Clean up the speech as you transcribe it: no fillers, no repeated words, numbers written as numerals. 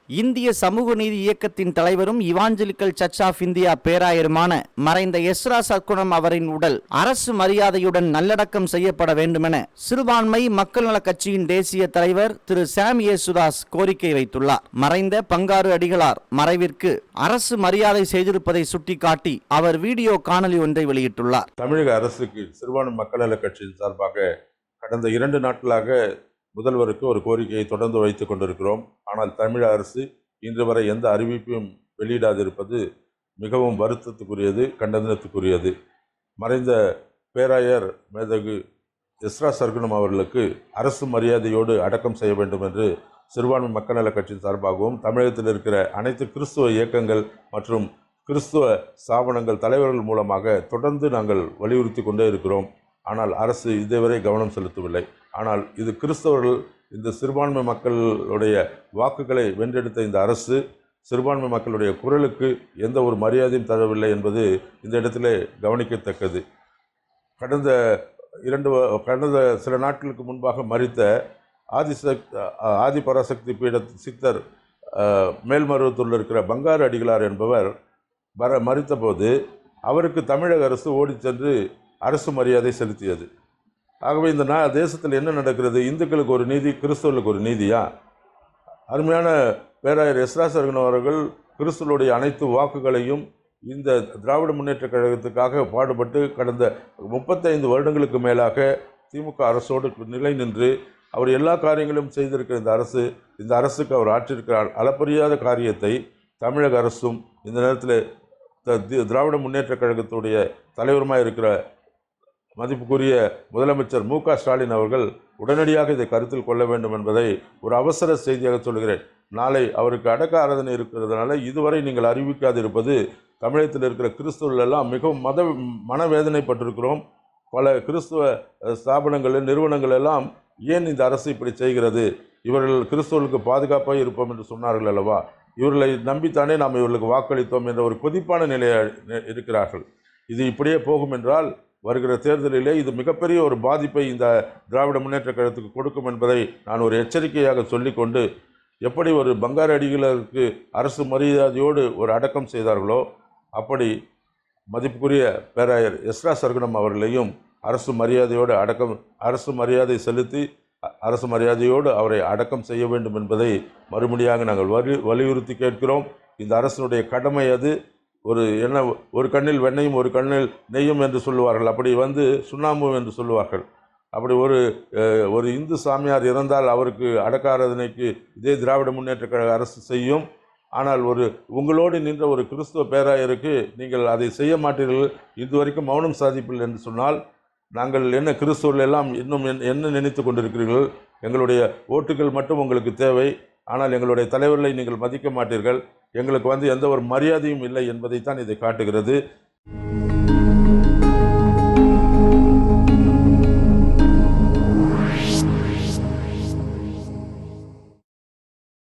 இந்திய சமூக நீதி இயக்கத்தின் தலைவரும் இவாஞ்சலிக்கல் சர்ச் ஆஃப் இந்தியா பேராயருமான மறைந்த எஸ்ரா சர்க்குணம் அவரின் உடல் அரசு மரியாதையுடன் நல்லடக்கம் செய்யப்பட வேண்டுமென சிறுபான்மை மக்கள் நல கட்சியின் தேசிய தலைவர் திரு சாம் ஏசுதாஸ் கோரிக்கை வைத்துள்ளார். மறைந்த பங்காரு அடிகளார் மறைவிற்கு அரசு மரியாதை செய்திருப்பதை சுட்டிக்காட்டி அவர் வீடியோ காணொலி ஒன்றை வெளியிட்டுள்ளார். தமிழக அரசுக்கு சிறுபான்மை மக்கள் நல கட்சியின் சார்பாக கடந்த 2 நாட்களாக முதல்வருக்கு ஒரு கோரிக்கையை தொடர்ந்து வைத்துக் கொண்டிருக்கிறோம். ஆனால் தமிழக அரசு இன்று வரை எந்த அறிவிப்பையும் வெளியிடாதிருப்பது மிகவும் வருத்தத்துக்குரியது, கண்டனத்துக்குரியது. மறைந்த பேராயர் மேதகு எஸ்ரா சர்க்குணம் அவர்களுக்கு அரசு மரியாதையோடு அடக்கம் செய்ய வேண்டும் என்று சிறுபான்மை மக்கள் நல கட்சியின் சார்பாகவும் தமிழகத்தில் இருக்கிற அனைத்து கிறிஸ்துவ இயக்கங்கள் மற்றும் கிறிஸ்துவ ஸ்தாபனங்கள் தலைவர்கள் மூலமாக தொடர்ந்து நாங்கள் வலியுறுத்தி கொண்டே இருக்கிறோம். ஆனால் அரசு இதுவரை கவனம் செலுத்தவில்லை. ஆனால் இது கிறிஸ்தவர்கள் இந்த சிறுபான்மை மக்களுடைய வாக்குகளை வென்றெடுத்த இந்த அரசு சிறுபான்மை மக்களுடைய குரலுக்கு எந்த ஒரு மரியாதையும் தரவில்லை என்பது இந்த இடத்திலே கவனிக்கத்தக்கது. கடந்த சில நாட்களுக்கு முன்பாக மரித்த ஆதிபராசக்தி பீட சித்தர் மேல்மருவத்தூரில் இருக்கிற பங்காரு அடிகளார் என்பவர் மரித்த போது அவருக்கு தமிழக அரசு ஓடி சென்று அரசு மரியாதை செலுத்தியது. ஆகவே இந்த தேசத்தில் என்ன நடக்கிறது? இந்துக்களுக்கு ஒரு நீதி, கிறிஸ்தவர்களுக்கு ஒரு நீதியா? அருமையான பேராயர் எஸ்ரா சர்க்குணம் அவர்கள் கிறிஸ்தவருடைய அனைத்து வாக்குகளையும் இந்த திராவிட முன்னேற்ற கழகத்துக்காக பாடுபட்டு கடந்த 35 வருடங்களுக்கு மேலாக திமுக அரசோடு நிலை நின்று அவர் எல்லா காரியங்களும் செய்திருக்கிற இந்த அரசுக்கு அவர் ஆற்றிருக்கிற அளப்பரியாத காரியத்தை தமிழக அரசும் இந்த நேரத்தில் திராவிட முன்னேற்ற கழகத்துடைய தலைவருமாக இருக்கிற மதிப்புக்குரிய முதலமைச்சர் மு.க. ஸ்டாலின் அவர்கள் உடனடியாக இதை கருத்தில் கொள்ள வேண்டும் என்பதை ஒரு அவசர செய்தியாக சொல்கிறேன். நாளை அவருக்கு அடக்க ஆராதனை இருக்கிறதுனால இதுவரை நீங்கள் அறிவிக்காதிருப்பது தமிழகத்தில் இருக்கிற கிறிஸ்துவர்கள் எல்லாம் மிகவும் மனவேதனைப்பட்டிருக்கிறோம். பல கிறிஸ்துவ ஸ்தாபனங்கள், நிறுவனங்கள் எல்லாம் ஏன் இந்த அரசு இப்படி செய்கிறது? இவர்கள் கிறிஸ்துவர்களுக்கு பாதுகாப்பாக இருப்போம் என்று சொன்னார்கள் அல்லவா? இவர்களை நம்பித்தானே நாம் இவர்களுக்கு வாக்களித்தோம் என்ற ஒரு கொதிப்பான நிலையில் இருக்கிறார்கள். இது இப்படியே போகும் என்றால் வருகிற தேர்தலிலே இது மிகப்பெரிய ஒரு பாதிப்பை இந்த திராவிட முன்னேற்ற கழகத்துக்கு கொடுக்கும் என்பதை நான் ஒரு எச்சரிக்கையாக சொல்லிக்கொண்டு, எப்படி ஒரு பங்காரு அடிகளுக்கு அரசு மரியாதையோடு ஒரு அடக்கம் செய்தார்களோ அப்படி மதிப்புக்குரிய பேராயர் எஸ்ரா சர்க்குணம் அவர்களையும் அரசு மரியாதை செலுத்தி அரசு மரியாதையோடு அவரை அடக்கம் செய்ய வேண்டும் என்பதை மறுபடியாக நாங்கள் வலியுறுத்தி கேட்கிறோம். இந்த அரசினுடைய கடமை அது. ஒரு கண்ணில் வெண்ணையும் ஒரு கண்ணில் நெய்யும் என்று சொல்லுவார்கள். அப்படி சுண்ணாம்பு என்று சொல்லுவார்கள். அப்படி ஒரு இந்து சாமியார் இறந்தால் அவருக்கு அடக்க ஆராதனைக்கு இதே திராவிட முன்னேற்ற கழக அரசு செய்யும். ஆனால் உங்களோடு நின்ற ஒரு கிறிஸ்துவ பேராயருக்கு நீங்கள் அதை செய்ய மாட்டீர்கள், இதுவரைக்கும் மௌனம் சாதிப்பில் என்று சொன்னால் நாங்கள் என்ன கிறிஸ்துவர்கள் எல்லாம் இன்னும் என்ன நினைத்து கொண்டிருக்கிறீர்கள்? எங்களுடைய ஓட்டுகள் மட்டும் உங்களுக்கு தேவை, ஆனால் எங்களுடைய தலைவர்களை நீங்கள் மதிக்க மாட்டீர்கள், எங்களுக்கு எந்த ஒரு மரியாதையும் இல்லை என்பதைத்தான் இதை காட்டுகிறது.